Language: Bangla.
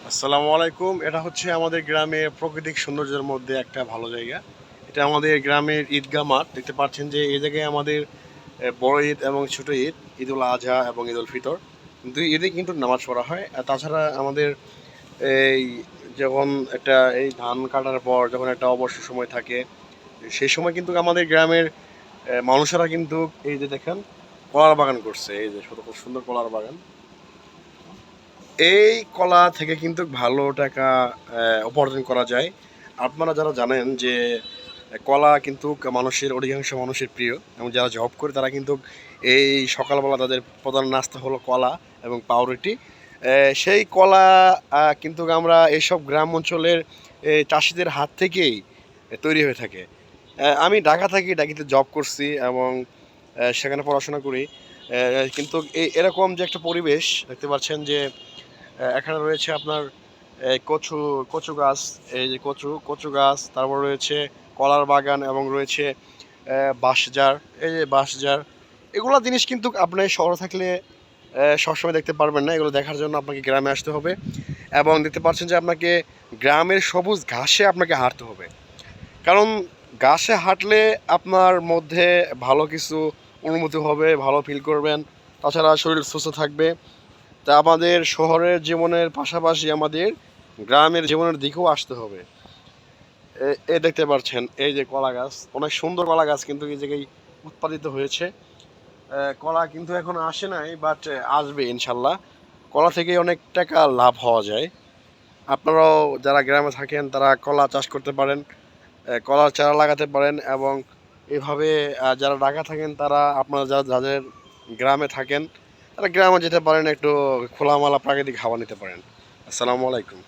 আসসালামু আলাইকুম। এটা হচ্ছে আমাদের গ্রামের প্রাকৃতিক সৌন্দর্যের মধ্যে একটা ভালো জায়গা। এটা আমাদের গ্রামের ঈদগাহ মাঠ। দেখতে পাচ্ছেন যে এই জায়গায় আমাদের বড় ঈদ এবং ছোট ঈদ, ঈদুল আজহা এবং ঈদুল ফিতর দুই ঈদে কিন্তু নামাজ পড়া হয়। আর তাছাড়া আমাদের এই যখন একটা এই ধান কাটার পর যখন একটা অবসর সময় থাকে, সেই সময় কিন্তু আমাদের গ্রামের মানুষেরা কিন্তু এই যে দেখেন কলার বাগান করছে। এই যে কত সুন্দর কলার বাগান। এই কলা থেকে কিন্তু ভালো টাকা উপার্জন করা যায়। আপনারা যারা জানেন যে কলা কিন্তু মানুষের অধিকাংশ মানুষের প্রিয় এবং যারা জব করে তারা কিন্তু এই সকালবেলা তাদের প্রধান নাস্তা হলো কলা এবং পাউরুটি। সেই কলা কিন্তু আমরা এইসব গ্রাম অঞ্চলের চাষিদের হাত থেকেই তৈরি হয়ে থাকে। আমি ঢাকা থাকি, ঢাকাতে জব করছি এবং সেখানে পড়াশোনা করি। কিন্তু এরকম যে একটা পরিবেশ দেখতে পাচ্ছেন যে এখানে রয়েছে আপনার কচু কচু গাছ, এই যে কচু কচু গাছ, তারপর রয়েছে কলার বাগান এবং রয়েছে বাঁশঝাড়, এই যে বাঁশঝাড়। এগুলো জিনিস কিন্তু আপনি শহরে থাকলে সবসময় দেখতে পারবেন না। এগুলো দেখার জন্য আপনাকে গ্রামে আসতে হবে এবং দেখতে পাচ্ছেন যে আপনাকে গ্রামের সবুজ ঘাসে আপনাকে হাঁটতে হবে। কারণ ঘাসে হাঁটলে আপনার মধ্যে ভালো কিছু অনুভূতি হবে, ভালো ফিল করবেন। তাছাড়া শরীর সুস্থ থাকবে। তা আমাদের শহরের জীবনের পাশাপাশি আমাদের গ্রামের জীবনের দিকেও আসতে হবে। এ দেখতে পাচ্ছেন এই যে কলা গাছ, অনেক সুন্দর কলা গাছ কিন্তু এই জায়গায় উৎপাদিত হয়েছে। কলা কিন্তু এখন আসে নাই, বাট আসবে ইনশাল্লাহ। কলা থেকে অনেক টাকা লাভ হওয়া যায়। আপনারাও যারা গ্রামে থাকেন তারা কলা চাষ করতে পারেন, কলার চারা লাগাতে পারেন এবং এভাবে যারা ঢাকা থাকেন তারা আপনারা যাদের গ্রামে থাকেন তারা গ্রামে যেতে পারেন, একটু খোলামেলা প্রাকৃতিক হাওয়া নিতে পারেন। আসসালামু আলাইকুম।